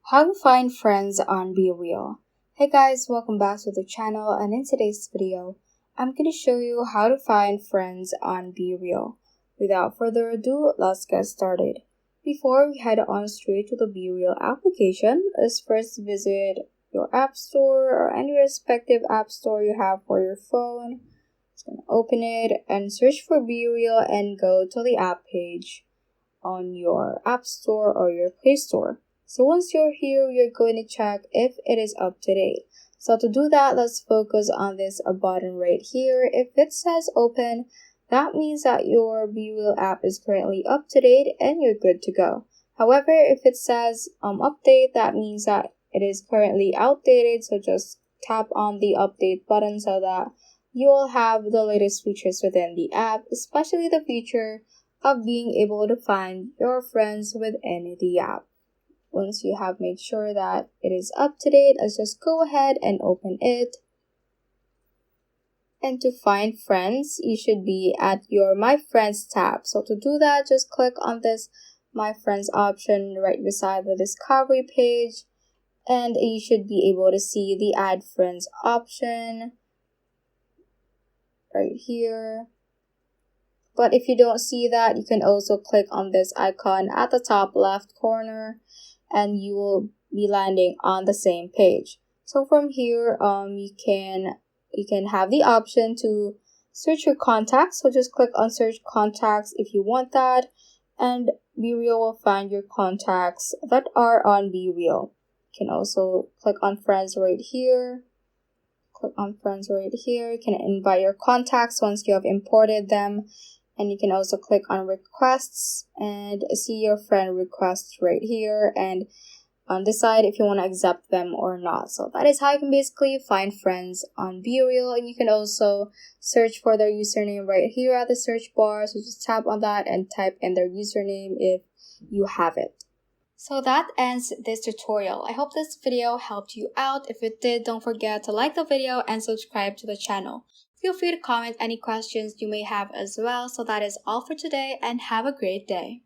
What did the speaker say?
How to find friends on BeReal. Hey guys, welcome back to the channel, and in today's video, I'm going to show you how to find friends on BeReal. Without further ado, let's get started. Before we head on straight to the BeReal application, let's first visit your app store or any respective app store you have for your phone. Just going to open it and search for BeReal and go to the app page on your app store or your Play Store. So once you're here, you're going to check if it is up to date. So to do that, let's focus on this button right here. If it says open, that means that your BeReal app is currently up to date and you're good to go. However, if it says update, that means that it is currently outdated. So just tap on the update button so that you will have the latest features within the app, especially the feature of being able to find your friends within the app. Once you have made sure that it is up to date, let's just go ahead and open it. And to find friends, you should be at your My Friends tab. So to do that, just click on this My Friends option right beside the Discovery page. And you should be able to see the Add Friends option right here. But if you don't see that, you can also click on this icon at the top left corner and you will be landing on the same page. So from here, you can have the option to search your contacts. So just click on search contacts if you want that, and BeReal will find your contacts that are on BeReal. You can also click on friends right here. Click on friends right here. You can invite your contacts once you have imported them. And you can also click on requests and see your friend requests right here and decide if you want to accept them or not. So that is how you can basically find friends on BeReal. And you can also search for their username right here at the search bar. So just tap on that and type in their username if you have it. So that ends this tutorial. I hope this video helped you out. If it did, don't forget to like the video and subscribe to the channel. Feel free to comment any questions you may have as well. So that is all for today, and have a great day.